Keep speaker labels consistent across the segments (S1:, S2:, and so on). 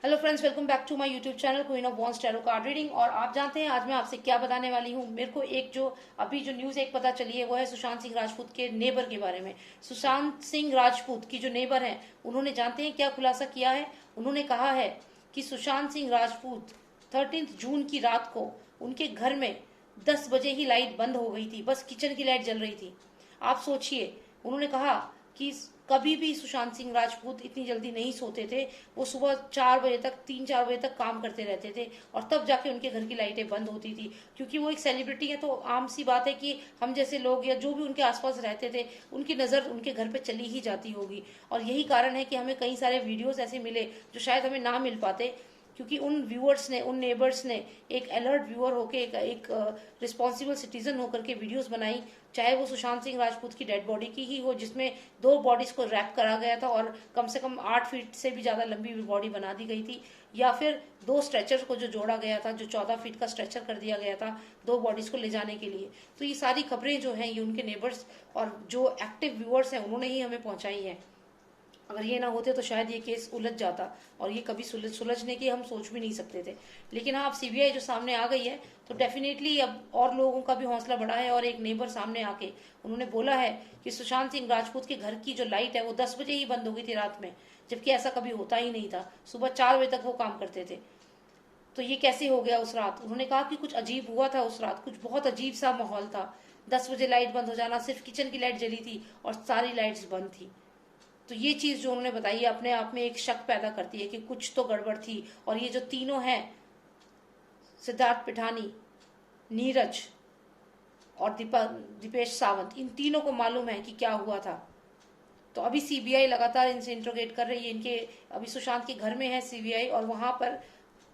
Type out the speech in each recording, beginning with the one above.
S1: Hello friends, welcome back to my YouTube channel queen of wands tarot card reading. और आप जानते हैं आज मैं आपसे क्या बताने वाली हूँ। मेरे को एक जो अभी जो न्यूज़ एक पता चली है वो है सुशांत सिंह राजपूत के नेबर के बारे में। सुशांत सिंह राजपूत की जो नेबर हैं उन्होंने जानते हैं क्या खुलासा किया है। उन्होंने कहा है कि सुशांत सिंह राजपूत 13 जून की रात को उनके घर में 10 बजे ही लाइट बंद हो गई थी, बस किचन की लाइट जल रही थी। आप सोचिए, उन्होंने कहा कि कभी भी सुशांत सिंह राजपूत इतनी जल्दी नहीं सोते थे। वो सुबह 4 बजे तक, 3-4 बजे तक काम करते रहते थे और तब जाके उनके घर की लाइटें बंद होती थी। क्योंकि वो एक सेलिब्रिटी है तो आम सी बात है कि हम जैसे लोग या जो भी उनके आसपास रहते थे उनकी नज़र उनके घर पे चली ही जाती होगी। और यही कारण है कि हमें कई सारे वीडियोस ऐसे मिले जो शायद हमें ना मिल पाते, क्योंकि उन व्यूअर्स ने, उन नेबर्स ने एक अलर्ट व्यूअर होकर एक रिस्पॉन्सिबल सिटीजन होकर के वीडियोस बनाई। चाहे वो सुशांत सिंह राजपूत की डेड बॉडी की ही हो, जिसमें 2 बॉडीज को रैप करा गया था और कम से कम 8 फीट से भी ज़्यादा लंबी बॉडी बना दी गई थी, या फिर 2 स्ट्रेचर को जो जोड़ा गया था, जो 14 फीट का स्ट्रेचर कर दिया गया था 2 बॉडीज को ले जाने के लिए। तो ये सारी खबरें जो हैं ये उनके नेबर्स और जो एक्टिव व्यूअर्स हैं उन्होंने ही हमें पहुंचाई हैं। अगर ये ना होते तो शायद ये केस उलझ जाता और ये कभी सुलझने की हम सोच भी नहीं सकते थे। लेकिन हाँ, अब सीबीआई जो सामने आ गई है तो डेफिनेटली अब और लोगों का भी हौसला बढ़ा है। और एक नेबर सामने आके उन्होंने बोला है कि सुशांत सिंह राजपूत के घर की जो लाइट है वो 10 बजे ही बंद हो गई थी रात में, जबकि ऐसा कभी होता ही नहीं था। सुबह 4 बजे तक वो काम करते थे। तो ये कैसे हो गया उस रात। उन्होंने कहा कि कुछ अजीब हुआ था उस रात, कुछ बहुत अजीब सा माहौल था। 10 बजे लाइट बंद हो जाना, सिर्फ किचन की लाइट जली थी और सारी लाइट्स बंद थी। तो ये चीज जो उन्होंने बताई अपने आप में एक शक पैदा करती है कि कुछ तो गड़बड़ थी। और ये जो तीनों हैं, सिद्धार्थ पिठानी, नीरज और दीपेश सावंत, इन तीनों को मालूम है कि क्या हुआ था। तो अभी सीबीआई लगातार इनसे इंट्रोगेट कर रही है। इनके अभी सुशांत के घर में है सीबीआई और वहां पर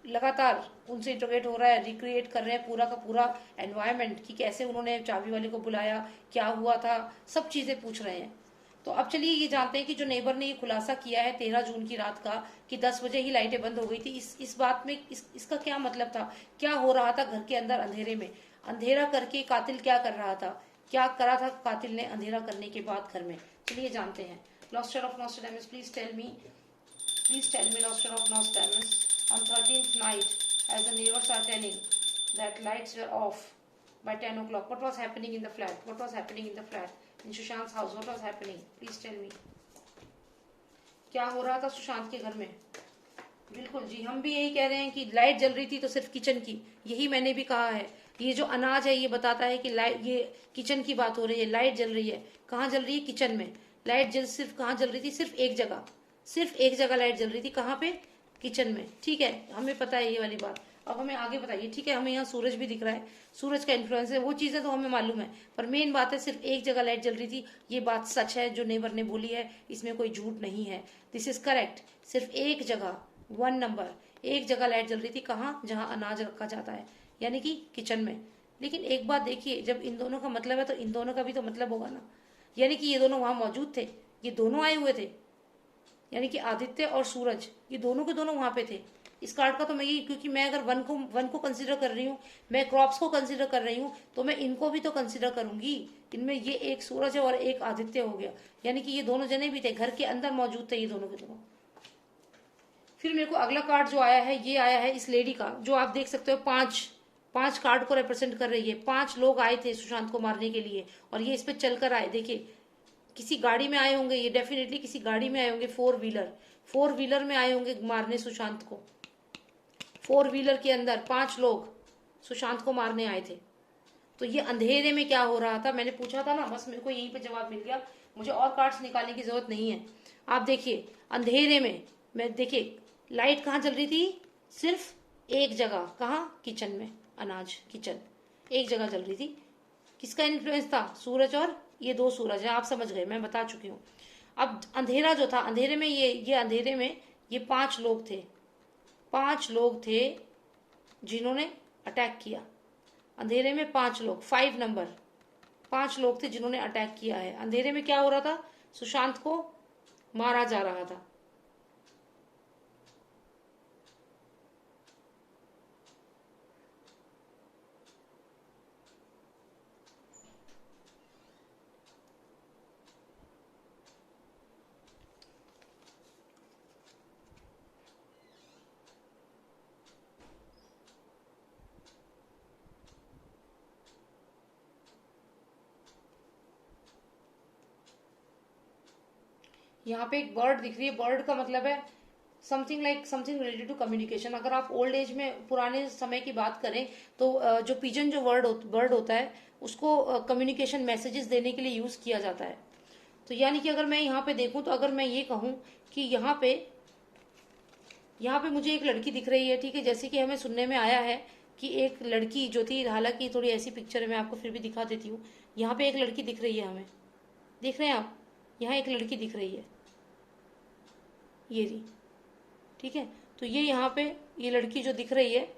S1: लगातार उनसे इंट्रोगेट हो रहा है, रिक्रिएट कर रहे हैं पूरा का पूरा एनवायरनमेंट कि कैसे उन्होंने चाबी वाले को बुलाया, क्या हुआ था, सब चीजें पूछ रहे हैं। तो अब चलिए ये जानते हैं कि जो नेबर ने ये खुलासा किया है 13 जून की रात का कि 10 बजे ही लाइटें बंद हो गई थी, इस बात में इसका क्या मतलब था। क्या हो रहा था घर के अंदर अंधेरे में। अंधेरा करके कातिल क्या कर रहा था, क्या करा था कातिल ने अंधेरा करने के बाद घर में। चलिए जानते हैं। Lustre of Nostradamus, please tell me lustre of Nostradamus, on 13th night, as the neighbors are telling that lights were off by 10 o'clock. What was happening in the flat? What was happening in the flat? In Sushant's house, what was happening? Please tell me. क्या हो रहा था सुशांत के घर में। बिल्कुल जी, हम भी यही कह रहे हैं कि लाइट जल रही थी तो सिर्फ किचन की। यही मैंने भी कहा है। ये जो अनाज है ये बताता है कि लाइट, ये किचन की बात हो रही है, लाइट जल रही है। कहाँ जल रही है? किचन में। लाइट सिर्फ कहाँ जल रही थी? सिर्फ एक जगह, सिर्फ एक जगह लाइट जल रही थी। कहाँ पे? किचन में। ठीक है, हमें पता है ये वाली बात। अब हमें आगे बताइए। ठीक है, हमें यहाँ सूरज भी दिख रहा है, सूरज का इन्फ्लुएंस है, वो चीजें तो हमें मालूम है, पर मेन बात है सिर्फ एक जगह लाइट जल रही थी। ये बात सच है जो नेबर ने बोली है, इसमें कोई झूठ नहीं है। This is correct. सिर्फ एक जगह, 1 नंबर, एक जगह लाइट जल रही थी। कहाँ? जहाँ अनाज रखा जाता है, यानी कि किचन में। लेकिन एक बात देखिए, जब इन दोनों का मतलब है तो इन दोनों का भी तो मतलब होगा ना। यानी कि ये दोनों वहां मौजूद थे, ये दोनों आए हुए थे। यानी कि आदित्य और सूरज, ये दोनों के दोनों वहां पे थे। इस कार्ड का तो मैं ये, क्योंकि मैं अगर वन को कंसिडर कर रही हूँ, मैं क्रॉप्स को कंसिडर कर रही हूँ, तो मैं इनको भी तो कंसिडर करूंगी। इनमें ये एक सूरज है और एक आदित्य हो गया, यानी कि ये दोनों जने भी थे, घर के अंदर मौजूद थे ये दोनों के दोनों। फिर मेरे को अगला कार्ड जो आया है ये आया है इस लेडी का, जो आप देख सकते हो पांच पांच कार्ड को रिप्रेजेंट कर रही है। 5 लोग आए थे सुशांत को मारने के लिए और ये इस पे चलकर आए। देखिए, किसी गाड़ी में आए होंगे, ये डेफिनेटली किसी गाड़ी में आए होंगे, 4 व्हीलर में आए होंगे मारने सुशांत को। 4 व्हीलर के अंदर 5 लोग सुशांत को मारने आए थे। तो ये अंधेरे में क्या हो रहा था, मैंने पूछा था ना, बस मेरे को यहीं पे जवाब मिल गया। मुझे और कार्ड्स निकालने की जरूरत नहीं है। आप देखिए, अंधेरे में, मैं देखिए लाइट कहाँ जल रही थी? सिर्फ एक जगह। कहाँ? किचन में। अनाज, किचन, एक जगह जल रही थी। किसका इन्फ्लुएंस था? सूरज, और ये 2 सूरज है, आप समझ गए, मैं बता चुकी हूँ। अब अंधेरा जो था, अंधेरे में ये अंधेरे में ये 5 लोग थे। 5 लोग थे जिन्होंने अटैक किया। अंधेरे में 5 लोग, 5 नंबर, 5 लोग थे जिन्होंने अटैक किया है। अंधेरे में क्या हो रहा था? सुशांत को मारा जा रहा था। यहाँ पे एक बर्ड दिख रही है। बर्ड का मतलब है समथिंग रिलेटेड टू कम्युनिकेशन। अगर आप ओल्ड एज में पुराने समय की बात करें तो जो पिजन जो बर्ड होता है उसको कम्युनिकेशन मैसेजेस देने के लिए यूज किया जाता है। तो यानी कि अगर मैं यहाँ पे देखूं तो अगर मैं ये कहूं कि यहाँ पे मुझे एक लड़की दिख रही है, ठीक है, जैसे कि हमें सुनने में आया है कि एक लड़की जो थी, हालांकि थोड़ी ऐसी पिक्चर है, मैं आपको फिर भी दिखा देती हूँ। यहाँ पे एक लड़की दिख रही है हमें, देख रहे हैं आप, यहाँ एक लड़की दिख रही है, ये रही, ठीक है। तो ये यहाँ पे ये लड़की जो दिख रही है,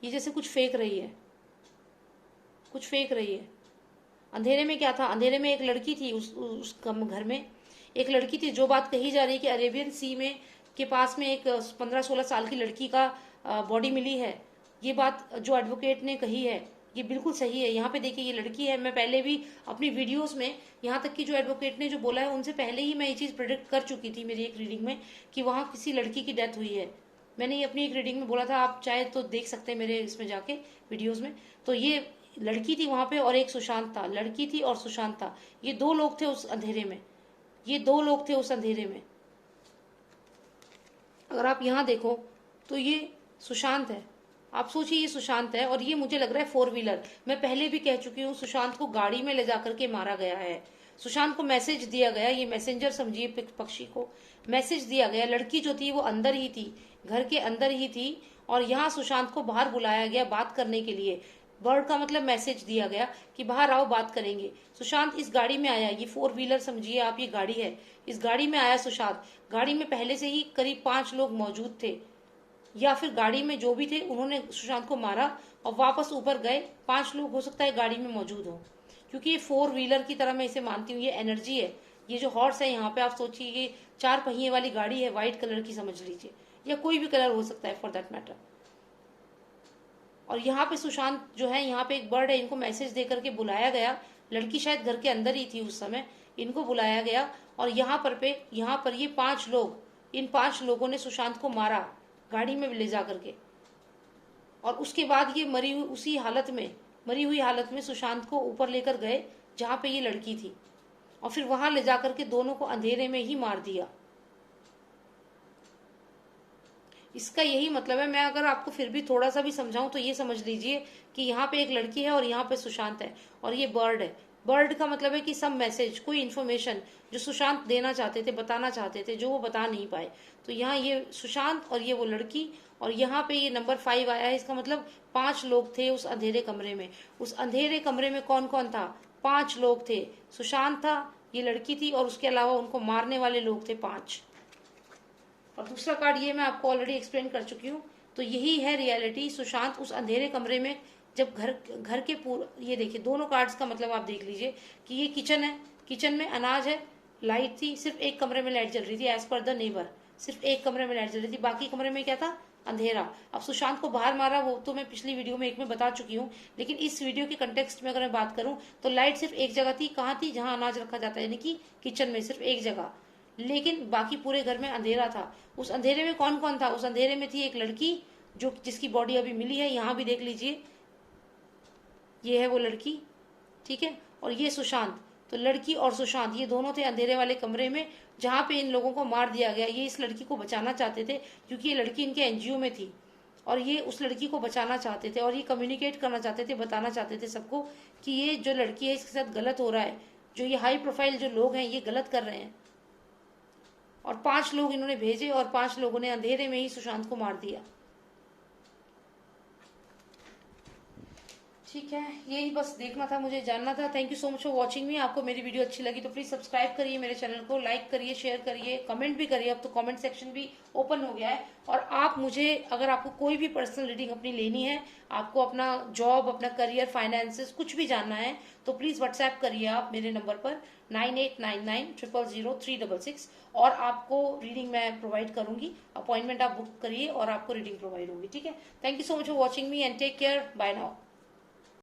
S1: ये जैसे कुछ फेंक रही है, कुछ फेंक रही है। अंधेरे में क्या था, अंधेरे में एक लड़की थी, उस घर में एक लड़की थी। जो बात कही जा रही है कि अरेबियन सी में के पास में एक 15-16 साल की लड़की का बॉडी मिली है, ये बात जो एडवोकेट ने कही है ये बिल्कुल सही है। यहाँ पे देखिए ये लड़की है। मैं पहले भी अपनी वीडियोस में, यहाँ तक कि जो एडवोकेट ने जो बोला है उनसे पहले ही मैं ये चीज प्रेडिक्ट कर चुकी थी मेरी एक रीडिंग में कि वहां किसी लड़की की डेथ हुई है। मैंने ये अपनी एक रीडिंग में बोला था, आप चाहे तो देख सकते हैं मेरे इसमें जाके वीडियोज में। तो ये लड़की थी वहां पे और एक सुशांत था, लड़की थी और सुशांत था, ये दो लोग थे उस अंधेरे में, ये दो लोग थे उस अंधेरे में। अगर आप यहाँ देखो तो ये सुशांत है, आप सोचिए ये सुशांत है और ये मुझे लग रहा है 4 व्हीलर। मैं पहले भी कह चुकी हूँ सुशांत को गाड़ी में ले जाकर के मारा गया है। सुशांत को मैसेज दिया गया, ये मैसेंजर समझिए पक्षी को मैसेज दिया गया। लड़की जो थी वो अंदर ही थी, घर के अंदर ही थी, और यहाँ सुशांत को बाहर बुलाया गया बात करने के लिए। बर्ड का मतलब मैसेज दिया गया कि बाहर आओ बात करेंगे। सुशांत इस गाड़ी में आया, ये 4 व्हीलर समझिए आप, ये गाड़ी है, इस गाड़ी में आया सुशांत। गाड़ी में पहले से ही करीब 5 लोग मौजूद थे, या फिर गाड़ी में जो भी थे उन्होंने सुशांत को मारा और वापस ऊपर गए। 5 लोग हो सकता है गाड़ी में मौजूद हो, क्योंकि ये 4 व्हीलर की तरह मैं इसे मानती हूँ। ये एनर्जी है, ये जो हॉर्स है यहाँ पे आप सोचिए ये 4 पहिए वाली गाड़ी है, व्हाइट कलर की समझ लीजिए, या कोई भी कलर हो सकता है फॉर दैट मैटर। और यहाँ पे सुशांत जो है, यहाँ पे एक बर्ड है, इनको मैसेज दे करके बुलाया गया। लड़की शायद घर के अंदर ही थी उस समय, इनको बुलाया गया और यहाँ पर ये 5 लोग, इन 5 लोगों ने सुशांत को मारा गाड़ी में ले जा करके। और उसके बाद ये मरी हुई हालत में सुशांत को ऊपर लेकर गए जहां पे ये लड़की थी, और फिर वहां ले जाकर के दोनों को अंधेरे में ही मार दिया। इसका यही मतलब है। मैं अगर आपको फिर भी थोड़ा सा भी समझाऊं तो ये समझ लीजिए कि यहाँ पे एक लड़की है और यहाँ पे सुशांत है और ये बर्ड है। बर्ड का मतलब है कि सब मैसेज, कोई इन्फॉर्मेशन जो सुशांत देना चाहते थे, बताना चाहते थे, जो वो बता नहीं पाए। तो यहाँ ये सुशांत और ये वो लड़की, और यहाँ पे ये नंबर 5 आया है। इसका मतलब 5 लोग थे उस अंधेरे कमरे में। उस अंधेरे कमरे में कौन कौन था? 5 लोग थे। सुशांत था, ये लड़की थी, और उसके अलावा उनको मारने वाले लोग थे 5। और दूसरा कार्ड ये मैं आपको ऑलरेडी एक्सप्लेन कर चुकी हूँ। तो यही है रियलिटी। सुशांत उस अंधेरे कमरे में जब घर के ये देखिए दोनों कार्ड्स का मतलब आप देख लीजिए कि ये किचन है, किचन में अनाज है, लाइट थी, सिर्फ एक कमरे में लाइट जल रही थी एज पर द नेबर, सिर्फ एक कमरे में लाइट जल रही थी, बाकी कमरे में क्या था? अंधेरा। अब सुशांत को बाहर मारा वो तो मैं पिछली वीडियो में एक में बता चुकी हूँ, लेकिन इस वीडियो के कंटेक्स्ट में अगर मैं बात करूं तो लाइट सिर्फ एक जगह थी। कहाँ थी? जहां अनाज रखा जाता है, यानी कि किचन में, सिर्फ एक जगह। लेकिन बाकी पूरे घर में अंधेरा था। उस अंधेरे में कौन कौन था? उस अंधेरे में थी एक लड़की जो जिसकी बॉडी अभी मिली है, यहाँ भी देख लीजिए, ये है वो लड़की, ठीक है, और ये सुशांत। तो लड़की और सुशांत ये दोनों थे अंधेरे वाले कमरे में जहां पे इन लोगों को मार दिया गया। ये इस लड़की को बचाना चाहते थे क्योंकि ये लड़की इनके एनजीओ में थी, और ये उस लड़की को बचाना चाहते थे, और ये कम्युनिकेट करना चाहते थे, बताना चाहते थे सबको कि ये जो लड़की है इसके साथ गलत हो रहा है, जो ये हाई प्रोफाइल जो लोग हैं ये गलत कर रहे हैं। और 5 लोग इन्होंने भेजे और 5 लोगों ने अंधेरे में ही सुशांत को मार दिया। ठीक है, यही बस देखना था, मुझे जानना था। Thank you so much for watching मी। आपको मेरी वीडियो अच्छी लगी तो प्लीज सब्सक्राइब करिए मेरे चैनल को, लाइक करिए, शेयर करिए, कमेंट भी करिए। अब तो कमेंट सेक्शन भी ओपन हो गया है। और आप मुझे, अगर आपको कोई भी पर्सनल रीडिंग अपनी लेनी है, आपको अपना जॉब, अपना करियर, फाइनेंसेस कुछ भी जानना है, तो प्लीज व्हाट्सएप करिए आप मेरे नंबर पर 9899000366, और आपको रीडिंग मैं प्रोवाइड करूंगी। अपॉइंटमेंट आप बुक करिए और आपको रीडिंग प्रोवाइड होगी। ठीक है, thank you so much for watching me and take care, bye now.